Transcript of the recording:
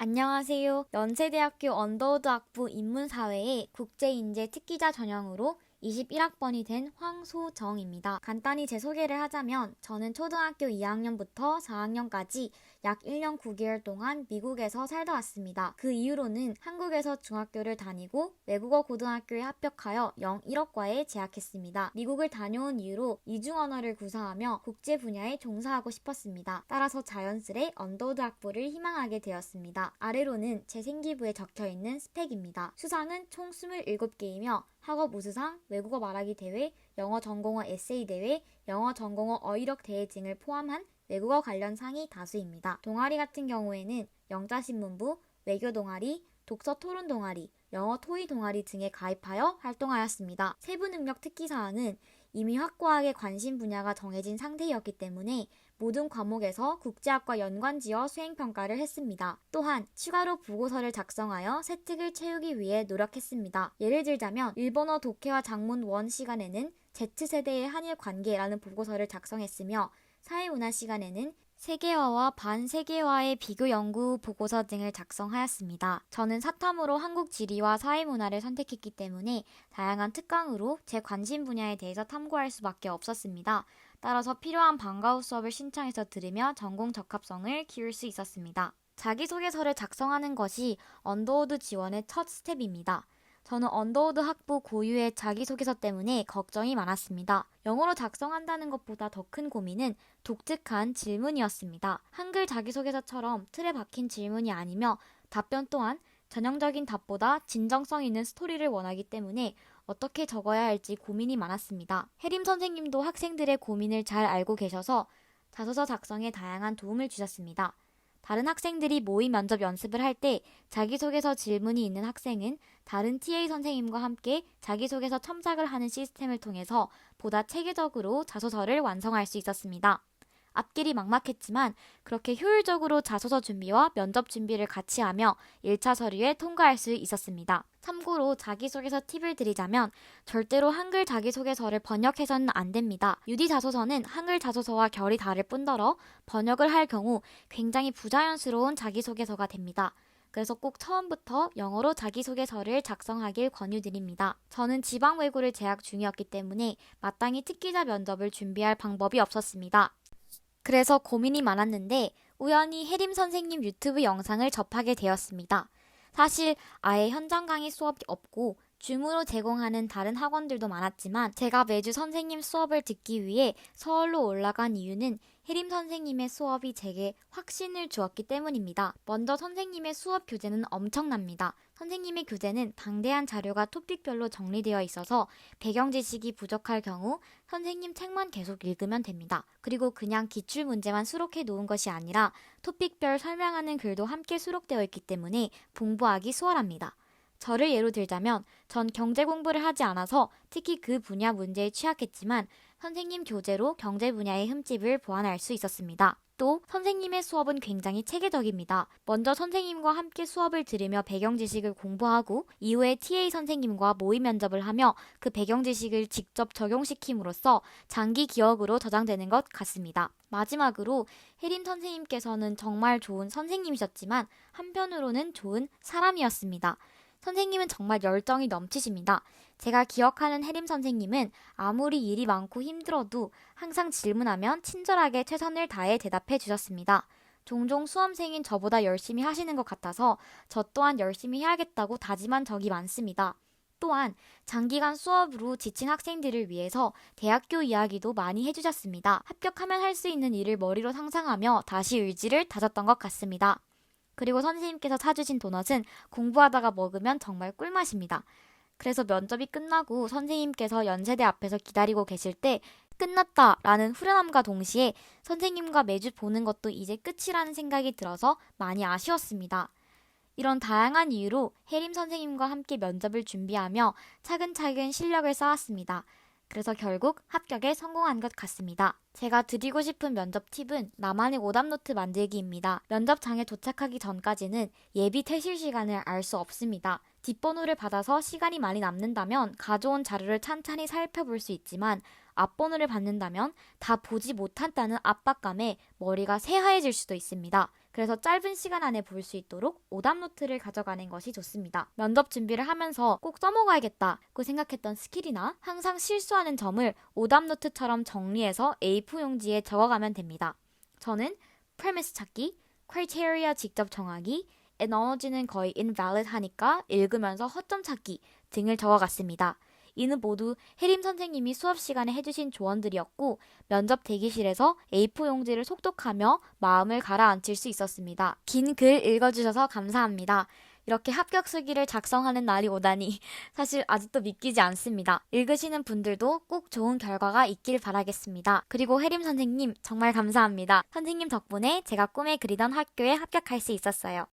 안녕하세요. 연세대학교 언더우드 학부 인문사회의 국제인재 특기자 전형으로 21학번이 된 황소정입니다. 간단히 제 소개를 하자면 저는 초등학교 2학년부터 4학년까지 약 1년 9개월 동안 미국에서 살다 왔습니다. 그 이후로는 한국에서 중학교를 다니고 외국어 고등학교에 합격하여 영일어과에 재학했습니다. 미국을 다녀온 이후로 이중 언어를 구사하며 국제 분야에 종사하고 싶었습니다. 따라서 자연스레 언더우드 학부를 희망하게 되었습니다. 아래로는 제 생기부에 적혀있는 스펙입니다. 수상은 총 27개이며 학업 우수상, 외국어 말하기 대회, 영어 전공어 에세이 대회, 영어 전공어 어휘력 대회 등을 포함한 외국어 관련 상이 다수입니다. 동아리 같은 경우에는 영자신문부, 외교 동아리, 독서 토론 동아리, 영어 토의 동아리 등에 가입하여 활동하였습니다. 세부 능력 특기사항은 이미 확고하게 관심 분야가 정해진 상태였기 때문에 모든 과목에서 국제학과 연관지어 수행평가를 했습니다. 또한 추가로 보고서를 작성하여 세특을 채우기 위해 노력했습니다. 예를 들자면 일본어 독해와 작문 1 시간에는 Z세대의 한일 관계라는 보고서를 작성했으며 사회문화 시간에는 세계화와 반세계화의 비교 연구 보고서 등을 작성하였습니다. 저는 사탐으로 한국 지리와 사회문화를 선택했기 때문에 다양한 특강으로 제 관심 분야에 대해서 탐구할 수밖에 없었습니다. 따라서 필요한 방과후 수업을 신청해서 들으며 전공 적합성을 키울 수 있었습니다. 자기소개서를 작성하는 것이 언더우드 지원의 첫 스텝입니다. 저는 언더우드 학부 고유의 자기소개서 때문에 걱정이 많았습니다. 영어로 작성한다는 것보다 더 큰 고민은 독특한 질문이었습니다. 한글 자기소개서처럼 틀에 박힌 질문이 아니며 답변 또한 전형적인 답보다 진정성 있는 스토리를 원하기 때문에 어떻게 적어야 할지 고민이 많았습니다. 혜림 선생님도 학생들의 고민을 잘 알고 계셔서 자소서 작성에 다양한 도움을 주셨습니다. 다른 학생들이 모의 면접 연습을 할 때 자기소개서 질문이 있는 학생은 다른 TA 선생님과 함께 자기소개서 첨삭을 하는 시스템을 통해서 보다 체계적으로 자소서를 완성할 수 있었습니다. 앞길이 막막했지만 그렇게 효율적으로 자소서 준비와 면접 준비를 같이 하며 1차 서류에 통과할 수 있었습니다. 참고로 자기소개서 팁을 드리자면 절대로 한글 자기소개서를 번역해서는 안 됩니다. UD 자소서는 한글 자소서와 결이 다를 뿐더러 번역을 할 경우 굉장히 부자연스러운 자기소개서가 됩니다. 그래서 꼭 처음부터 영어로 자기소개서를 작성하길 권유드립니다. 저는 지방 외고를 재학 중이었기 때문에 마땅히 특기자 면접을 준비할 방법이 없었습니다. 그래서 고민이 많았는데 우연히 혜림 선생님 유튜브 영상을 접하게 되었습니다. 사실 아예 현장 강의 수업이 없고 줌으로 제공하는 다른 학원들도 많았지만 제가 매주 선생님 수업을 듣기 위해 서울로 올라간 이유는 혜림 선생님의 수업이 제게 확신을 주었기 때문입니다. 먼저 선생님의 수업 교재는 엄청납니다. 선생님의 교재는 방대한 자료가 토픽별로 정리되어 있어서 배경 지식이 부족할 경우 선생님 책만 계속 읽으면 됩니다. 그리고 그냥 기출 문제만 수록해 놓은 것이 아니라 토픽별 설명하는 글도 함께 수록되어 있기 때문에 공부하기 수월합니다. 저를 예로 들자면 전 경제 공부를 하지 않아서 특히 그 분야 문제에 취약했지만 선생님 교재로 경제 분야의 흠집을 보완할 수 있었습니다. 또 선생님의 수업은 굉장히 체계적입니다. 먼저 선생님과 함께 수업을 들으며 배경 지식을 공부하고 이후에 TA 선생님과 모의 면접을 하며 그 배경 지식을 직접 적용시킴으로써 장기 기억으로 저장되는 것 같습니다. 마지막으로 혜림 선생님께서는 정말 좋은 선생님이셨지만 한편으로는 좋은 사람이었습니다. 선생님은 정말 열정이 넘치십니다. 제가 기억하는 혜림 선생님은 아무리 일이 많고 힘들어도 항상 질문하면 친절하게 최선을 다해 대답해 주셨습니다. 종종 수험생인 저보다 열심히 하시는 것 같아서 저 또한 열심히 해야겠다고 다짐한 적이 많습니다. 또한 장기간 수업으로 지친 학생들을 위해서 대학교 이야기도 많이 해주셨습니다. 합격하면 할 수 있는 일을 머리로 상상하며 다시 의지를 다졌던 것 같습니다. 그리고 선생님께서 사주신 도넛은 공부하다가 먹으면 정말 꿀맛입니다. 그래서 면접이 끝나고 선생님께서 연세대 앞에서 기다리고 계실 때 끝났다 라는 후련함과 동시에 선생님과 매주 보는 것도 이제 끝이라는 생각이 들어서 많이 아쉬웠습니다. 이런 다양한 이유로 혜림 선생님과 함께 면접을 준비하며 차근차근 실력을 쌓았습니다. 그래서 결국 합격에 성공한 것 같습니다. 제가 드리고 싶은 면접 팁은 나만의 오답노트 만들기입니다. 면접장에 도착하기 전까지는 예비 퇴실 시간을 알 수 없습니다. 뒷번호를 받아서 시간이 많이 남는다면 가져온 자료를 찬찬히 살펴볼 수 있지만 앞번호를 받는다면 다 보지 못한다는 압박감에 머리가 새하얘질 수도 있습니다. 그래서 짧은 시간 안에 볼 수 있도록 오답 노트를 가져가는 것이 좋습니다. 면접 준비를 하면서 꼭 써먹어야겠다고 생각했던 스킬이나 항상 실수하는 점을 오답 노트처럼 정리해서 A4 용지에 적어가면 됩니다. 저는 premise 찾기, criteria 직접 정하기, 에너지는 거의 invalid 하니까 읽으면서 허점 찾기 등을 적어갔습니다. 이는 모두 혜림 선생님이 수업 시간에 해주신 조언들이었고 면접 대기실에서 A4 용지를 속독하며 마음을 가라앉힐 수 있었습니다. 긴 글 읽어주셔서 감사합니다. 이렇게 합격 수기를 작성하는 날이 오다니 사실 아직도 믿기지 않습니다. 읽으시는 분들도 꼭 좋은 결과가 있길 바라겠습니다. 그리고 혜림 선생님 정말 감사합니다. 선생님 덕분에 제가 꿈에 그리던 학교에 합격할 수 있었어요.